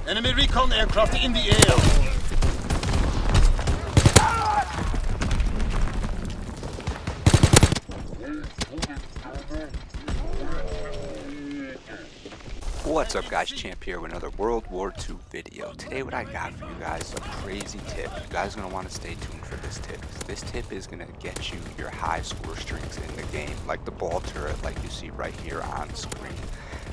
Enemy recon aircraft in the air. What's up guys, Champ here with another World War II video. Today what I got for you guys is a crazy tip. You guys are going to want to stay tuned for this tip. This tip is going to get you your high score streaks in the game, like the ball turret like you see right here on screen.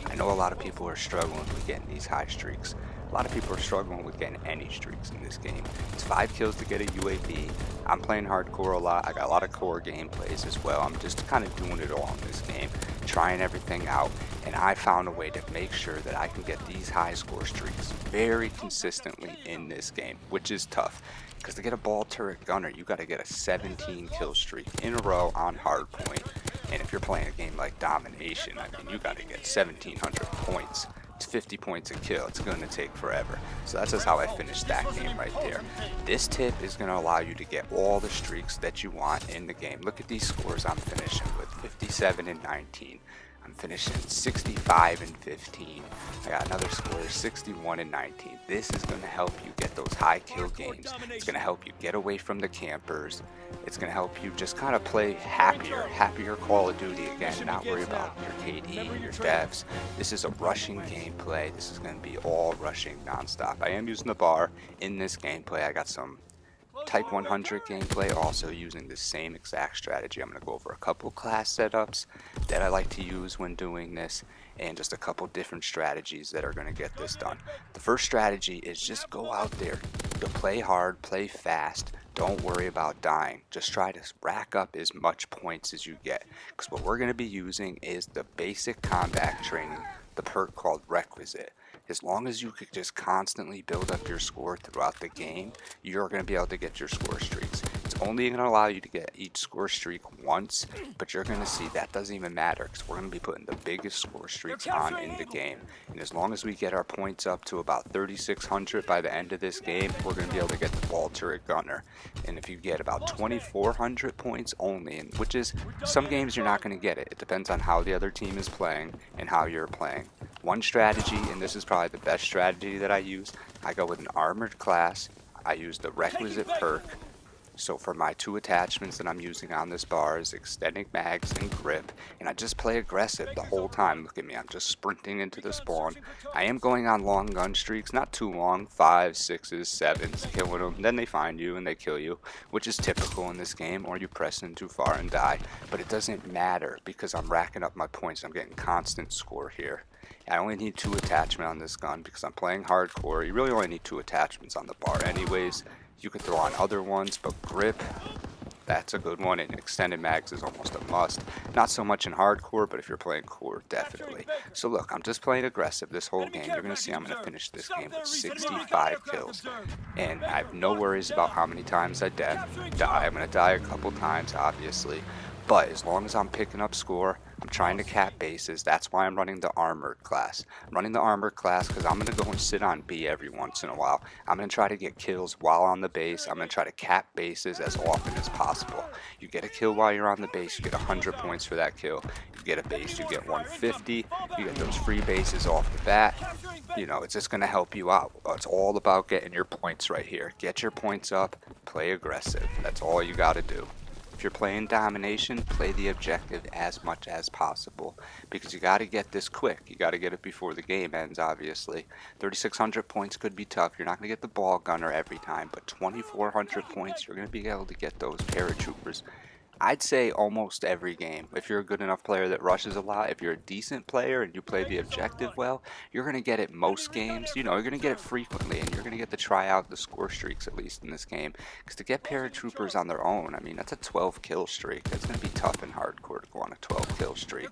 I know a lot of people are struggling with getting these high streaks. A lot of people are struggling with getting any streaks in this game. It's 5 kills to get a UAV. I'm playing hardcore a lot. I got a lot of core gameplays as well. I'm just kind of doing it all in this game, trying everything out, and I found a way to make sure that I can get these high score streaks very consistently in this game, which is tough. Because to get a ball turret gunner, you got to get a 17 kill streak in a row on hardpoint. And if you're playing a game like Domination, I mean, you got to get 1,700 points. It's 50 points a kill. It's going to take forever. So that's just how I finished that game right there. This tip is going to allow you to get all the streaks that you want in the game. Look at these scores I'm finishing with: 57 and 19. I'm finishing 65 and 15. I got another score, 61 and 19. This is going to help you get those high kill games. It's going to help you get away from the campers. It's going to help you just kind of play happier Call of Duty again, and not worry about your KD, your devs. This is a rushing gameplay. This is going to be all rushing nonstop. I am using the bar in this gameplay. I got some Type 100 gameplay also using the same exact strategy. I'm going to go over a couple class setups that I like to use when doing this, and just a couple different strategies that are going to get this done. The first strategy is just go out there, play hard, play fast. Don't worry about dying. Just try to rack up as much points as you get, because what we're going to be using is the basic combat training, the perk called Requisite. As long as you could just constantly build up your score throughout the game, you're going to be able to get your score streaks. It's only going to allow you to get each score streak once, but you're going to see that doesn't even matter, because we're going to be putting the biggest score streaks on in the game. And as long as we get our points up to about 3,600 by the end of this game, we're going to be able to get the ball turret gunner. And if you get about 2,400 points only, and which is, some games you're not going to get it. It depends on how the other team is playing and how you're playing. One strategy, and this is probably the best strategy that I use, I go with an armored class. I use the requisite perk. So for my 2 attachments that I'm using on this bar is extending mags and grip, and I just play aggressive the whole time. Look at me, I'm just sprinting into the spawn. I am going on long gun streaks, not too long, 5s, 6s, 7s, killing them. Then they find you and they kill you, which is typical in this game, or you press in too far and die. But it doesn't matter, because I'm racking up my points. I'm getting constant score here. I only need 2 attachments on this gun because I'm playing hardcore. You really only need 2 attachments on the bar anyways. You could throw on other ones, but grip, that's a good one, and extended mags is almost a must. Not so much in hardcore, but if you're playing core, definitely. So look, I'm just playing aggressive this whole game. You're going to see I'm going to finish this game with 65 kills. And I have no worries about how many times I die. I'm going to die a couple times, obviously. But as long as I'm picking up score, I'm trying to cap bases. That's why I'm running the armored class. I'm running the armored class because I'm going to go and sit on B every once in a while. I'm going to try to get kills while on the base. I'm going to try to cap bases as often as possible. You get a kill while you're on the base, you get 100 points for that kill. You get a base, you get 150. You get those free bases off the bat. You know, it's just going to help you out. It's all about getting your points right here. Get your points up, play aggressive. That's all you got to do. If you're playing Domination, play the objective as much as possible, because you got to get this quick. You got to get it before the game ends, obviously. 3,600 points could be tough. You're not going to get the ball gunner every time, but 2,400 points, you're going to be able to get those paratroopers. I'd say almost every game. If you're a good enough player that rushes a lot, if you're a decent player and you play the objective well, you're going to get it most games. You know, you're going to get it frequently, and you're going to get to try out the score streaks, at least in this game. Because to get paratroopers on their own, I mean, that's a 12 kill streak. That's going to be tough in hardcore to go on a 12 kill streak.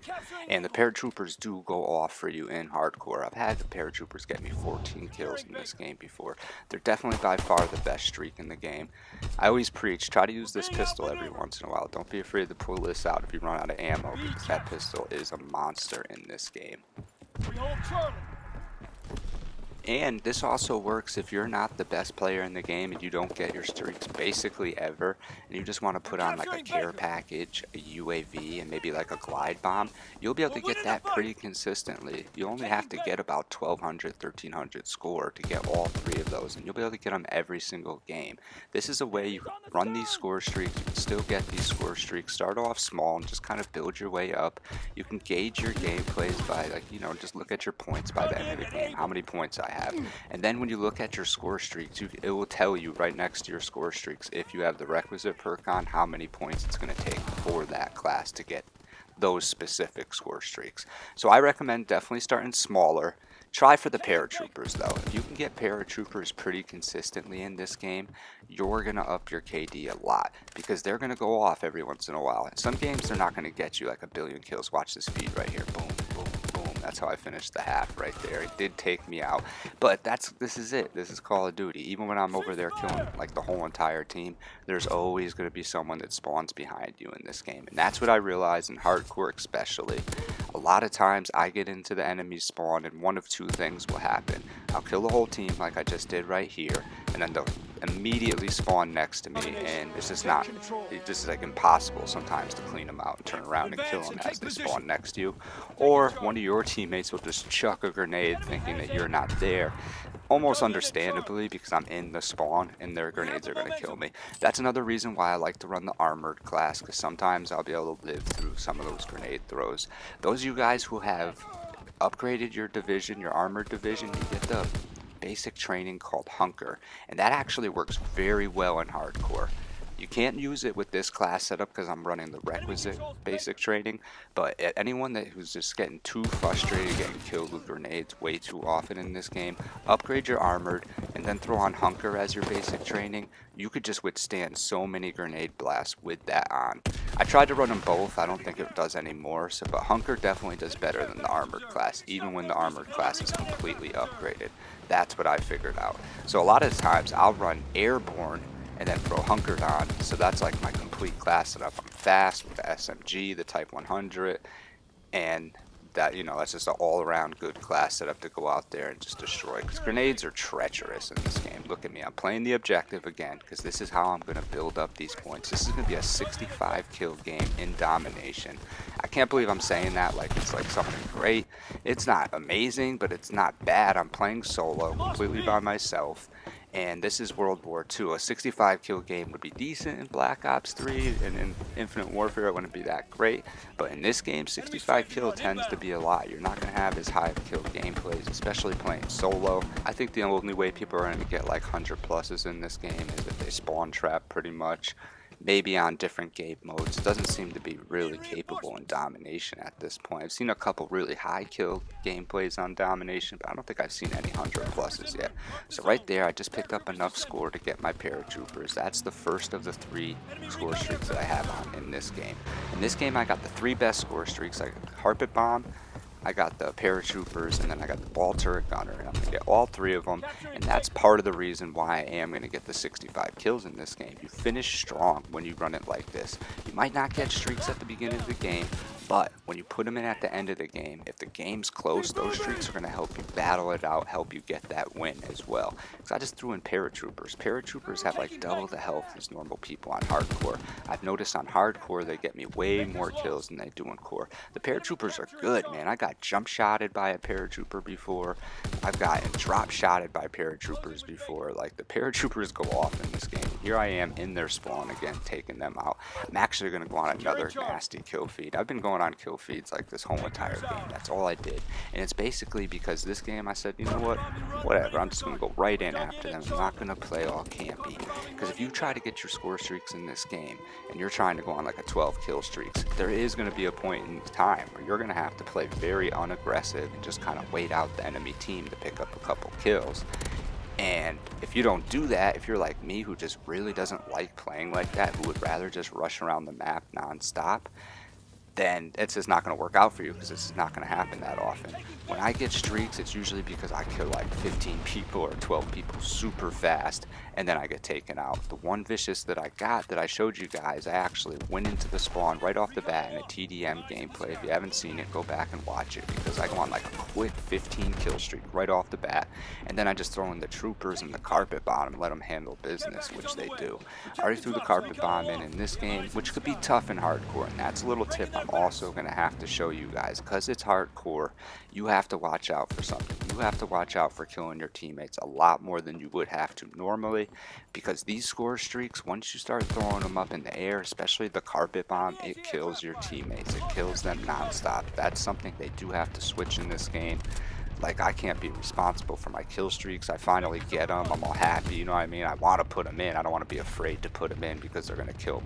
And the paratroopers do go off for you in hardcore. I've had the paratroopers get me 14 kills in this game before. They're definitely by far the best streak in the game. I always preach, try to use this pistol every once in a while. Don't be afraid to pull this out if you run out of ammo, because that pistol is a monster in this game. And this also works if you're not the best player in the game and you don't get your streaks basically ever, and you just want to put on like a care package, a UAV, and maybe like a glide bomb. You'll be able to get that pretty consistently. You only have to get about 1200, 1300 score to get all 3 of those, and you'll be able to get them every single game. This is a way you can run these score streaks. You can still get these score streaks. Start off small and just kind of build your way up. You can gauge your gameplays by, like, you know, just look at your points by the end of the game, how many points I have. And then when you look at your score streaks, it will tell you right next to your score streaks, if you have the requisite perk on, how many points it's going to take for that class to get those specific score streaks. So I recommend definitely starting smaller. Try for the paratroopers though. If you can get paratroopers pretty consistently in this game, you're going to up your KD a lot, because they're going to go off every once in a while. In some games they're not going to get you like a billion kills. Watch this feed right here. Boom, boom, boom. That's how I finished the half right there. It did take me out, but this is it. This is Call of Duty. Even when I'm over there killing like the whole entire team, there's always going to be someone that spawns behind you in this game. And that's what I realized in hardcore especially. A lot of times I get into the enemy spawn and one of 2 things will happen. I'll kill the whole team like I just did right here, and then they'll immediately spawn next to me, and it's just like impossible sometimes to clean them out and turn around and kill them as they spawn next to you. Or one of your teammates will just chuck a grenade thinking that you're not there, almost understandably, because I'm in the spawn and their grenades are going to kill me. That's another reason why I like to run the armored class, because sometimes I'll be able to live through some of those grenade throws. Those of you guys who have upgraded your division, your armored division, you get the basic training called Hunker, and that actually works very well in hardcore. You can't use it with this class setup because I'm running the requisite basic training, but anyone who's just getting too frustrated getting killed with grenades way too often in this game, upgrade your armored and then throw on Hunker as your basic training. You could just withstand so many grenade blasts with that on. I tried to run them both. I don't think it does anymore, but Hunker definitely does better than the armored class, even when the armored class is completely upgraded. That's what I figured out. So a lot of times I'll run airborne and then throw Hunkered on, so that's like my complete class setup. I'm fast with the SMG, the Type 100, and that, you know, that's just an all-around good class setup to go out there and just destroy, because grenades are treacherous in this game. Look at me, I'm playing the objective again, because this is how I'm going to build up these points. This is going to be a 65 kill game in domination. I can't believe I'm saying that like it's like something great. It's not amazing, but it's not bad. I'm playing solo, completely by myself. And this is World War II. A 65 kill game would be decent in Black Ops 3, and in Infinite Warfare it wouldn't be that great. But in this game, 65 kill tends to be a lot. You're not going to have as high of kill gameplays, especially playing solo. I think the only way people are going to get like 100 pluses in this game is if they spawn trap pretty much. Maybe on different game modes. It doesn't seem to be really capable in domination at this point. I've seen a couple really high kill gameplays on domination, but I don't think I've seen any 100 pluses yet. So right there, I just picked up enough score to get my paratroopers. That's the first of the 3 score streaks that I have on in this game. In this game, I got the 3 best score streaks. I got the carpet bomb, I got the paratroopers, and then I got the ball turret gunner, and I'm going to get all 3 of them, and that's part of the reason why I am going to get the 65 kills in this game. You finish strong when you run it like this. You might not get streaks at the beginning of the game, but when you put them in at the end of the game, if the game's close, those streaks are going to help you battle it out, help you get that win as well. Because I just threw in paratroopers. Paratroopers have like double the health as normal people on hardcore. I've noticed on hardcore they get me way more kills than they do in core. The paratroopers are good, man. I got jump shotted by a paratrooper before. I've gotten drop shotted by paratroopers before. Like, the paratroopers go off in this game. Here I am in their spawn again, taking them out. I'm actually going to go on another nasty kill feed. I've been going on kill feeds like this whole entire game. That's all I did. And it's basically because this game I said, you know what, whatever, I'm just going to go right in after them. I'm not going to play all campy. Because if you try to get your score streaks in this game and you're trying to go on like a 12 kill streaks, there is going to be a point in time where you're going to have to play very unaggressive and just kind of wait out the enemy team to pick up a couple kills. And if you don't do that, if you're like me who just really doesn't like playing like that, who would rather just rush around the map non-stop, then it's just not going to work out for you because it's not going to happen that often. When I get streaks, it's usually because I kill like 15 people or 12 people super fast, and then I get taken out. The one vicious that I got that I showed you guys, I actually went into the spawn right off the bat in a TDM gameplay. If you haven't seen it, go back and watch it, because I go on like a quick 15 kill streak right off the bat, and then I just throw in the troopers and the carpet bomb and let them handle business, which they do. I already threw the carpet bomb in this game, which could be tough and hardcore, and that's a little tip I'm also going to have to show you guys. Because it's hardcore, you have to watch out for something. You have to watch out for killing your teammates a lot more than you would have to normally, because these score streaks, once you start throwing them up in the air, especially the carpet bomb, it kills your teammates. It kills them non-stop. That's something they do have to switch in this game. Like, I can't be responsible for my kill streaks. I finally get them. I'm all happy, you know what I mean? I want to put them in. I don't want to be afraid to put them in because they're going to kill,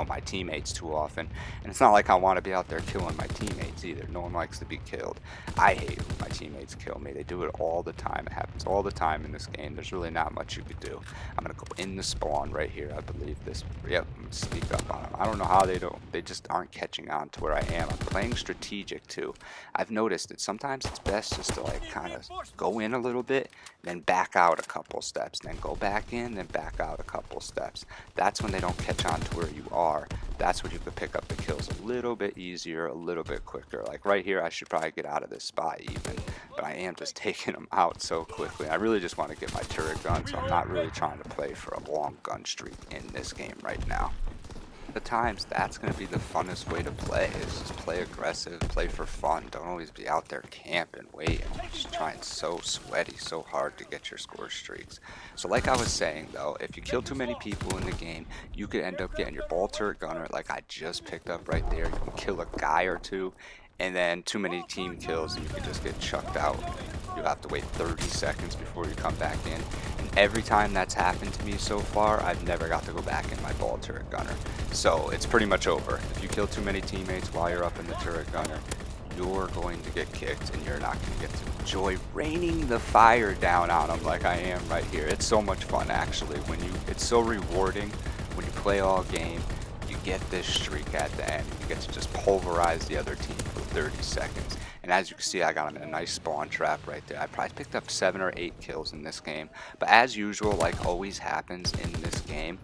my teammates too often. And it's not like I want to be out there killing my teammates either. No one likes to be killed. I hate when my teammates kill me. They do it all the time. It happens all the time in this game. There's really not much you could do. I'm going to go in the spawn right here. I believe this. Yep, I'm going to sneak up on them. I don't know how they don't. They just aren't catching on to where I am. I'm playing strategic too. I've noticed that sometimes it's best just to like kind of go in a little bit, then back out a couple steps, then go back in, then back out a couple steps. That's when they don't catch on to where you are. That's when you could pick up the kills a little bit easier, a little bit quicker. Like right here, I should probably get out of this spot even, but I am just taking them out so quickly. I really just want to get my turret gun, so I'm not really trying to play for a long gun streak in this game right now. At times, that's going to be the funnest way to play, is just play aggressive, play for fun. Don't always be out there camping, waiting, just trying so sweaty, so hard to get your score streaks. So like I was saying though, if you kill too many people in the game, you could end up getting your ball turret gunner like I just picked up right there. You can kill a guy or two, and then too many team kills and you can just get chucked out. You have to wait 30 seconds before you come back in. And every time that's happened to me so far, I've never got to go back in my ball turret gunner. So it's pretty much over. If you kill too many teammates while you're up in the turret gunner, you're going to get kicked and you're not going to get to enjoy raining the fire down on them like I am right here. It's so much fun actually. It's so rewarding when you play all game. You get this streak at the end. You get to just pulverize the other team for 30 seconds. And as you can see, I got him in a nice spawn trap right there. I probably picked up 7 or 8 kills in this game. But as usual, like always happens in this game,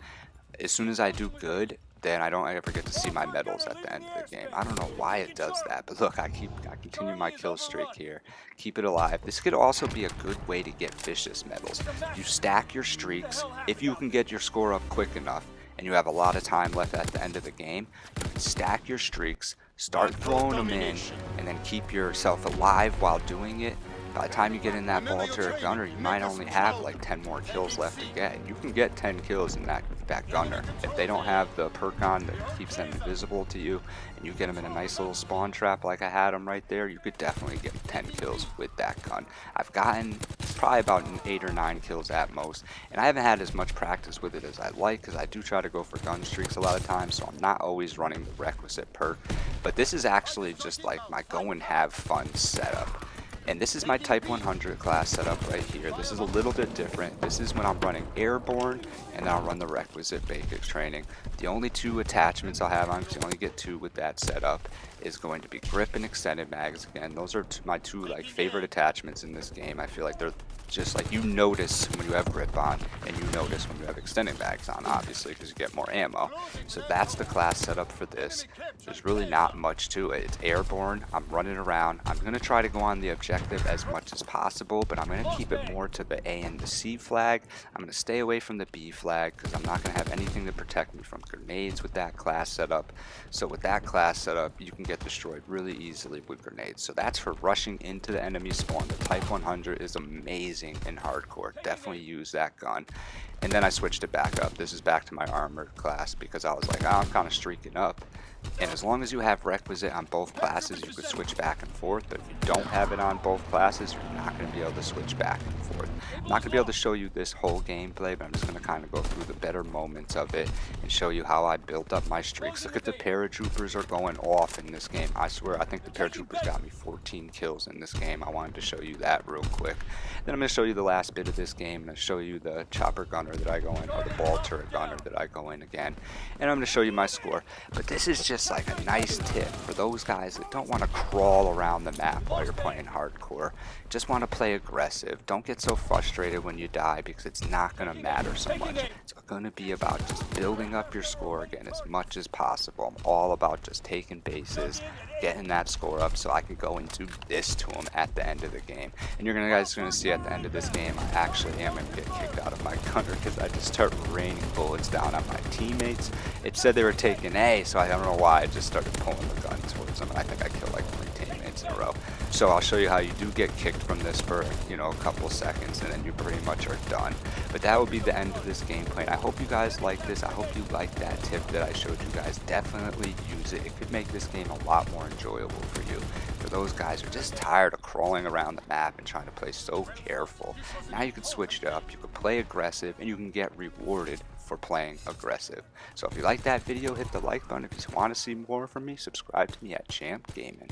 as soon as I do good, then I don't ever get to see my medals at the end of the game. I don't know why it does that, but look, I continue my kill streak here. Keep it alive. This could also be a good way to get vicious medals. You stack your streaks. If you can get your score up quick enough, and you have a lot of time left at the end of the game, you can stack your streaks, start throwing them in, and then keep yourself alive while doing it. By the time you get in that ball turret gunner, you might only have like 10 more kills left to get. You can get 10 kills in that gunner. If they don't have the perk on that keeps them invisible to you, and you get them in a nice little spawn trap like I had them right there, you could definitely get 10 kills with that gun. I've gotten probably about 8 or 9 kills at most, and I haven't had as much practice with it as I like, because I do try to go for gun streaks a lot of times, so I'm not always running the requisite perk. But this is actually just like my go and have fun setup. And this is my Type 100 class setup right here. This is a little bit different. This is when I'm running airborne, and then I'll run the requisite basic training. The only 2 attachments I'll have on, because you only get 2 with that setup, is going to be grip and extended mags. Again, those are my 2 like favorite attachments in this game. I feel like they're just like, you notice when you have grip on, and you notice when you have extended mags on, obviously, because you get more ammo. So that's the class setup for this. There's really not much to it. It's airborne. I'm running around. I'm going to try to go on the objective as much as possible, but I'm going to keep it more to the A and the C flag. I'm going to stay away from the B flag, because I'm not going to have anything to protect me from grenades with that class setup. So with that class setup, you can get destroyed really easily with grenades. So that's for rushing into the enemy spawn. The Type 100 is amazing in hardcore. Definitely use that gun. And then I switched it back up. This is back to my armored class, because I was like, oh, I'm kind of streaking up. And as long as you have requisite on both classes, you could switch back and forth. But if you don't have it on both classes, you're not going to be able to switch back and forth. I'm not going to be able to show you this whole gameplay, but I'm just going to kind of go through the better moments of it and show you how I built up my streaks. Look at the paratroopers are going off in this game. I swear, I think the paratroopers got me 14 kills in this game. I wanted to show you that real quick. Then I'm going to show you the last bit of this game. I'm going to show you the chopper gunner that I go in, or the ball turret gunner that I go in again. And I'm going to show you my score. But this is just like a nice tip for those guys that don't want to crawl around the map while you're playing hardcore. Just want to play aggressive. Don't get so frustrated when you die, because it's not going to matter so much. It's going to be about just building up your score again as much as possible. I'm all about just taking bases, getting that score up so I could go and do this to them at the end of the game. And you're guys going to see at the end of this game, I actually am going to get kicked out of my gunner because I just start raining bullets down on my teammates. It said they were taking A, so I don't know why I just started pulling the gun towards them. I think I killed like 3 teammates in a row. So I'll show you how you do get kicked from this for, you know, a couple seconds, and then you pretty much are done. But that will be the end of this gameplay. And I hope you guys like this. I hope you like that tip that I showed you guys. Definitely use it. It could make this game a lot more enjoyable for you. For those guys who are just tired of crawling around the map and trying to play so careful, now you can switch it up. You can play aggressive, and you can get rewarded for playing aggressive. So if you like that video, hit the like button. If you want to see more from me, subscribe to me at Champ Gaming.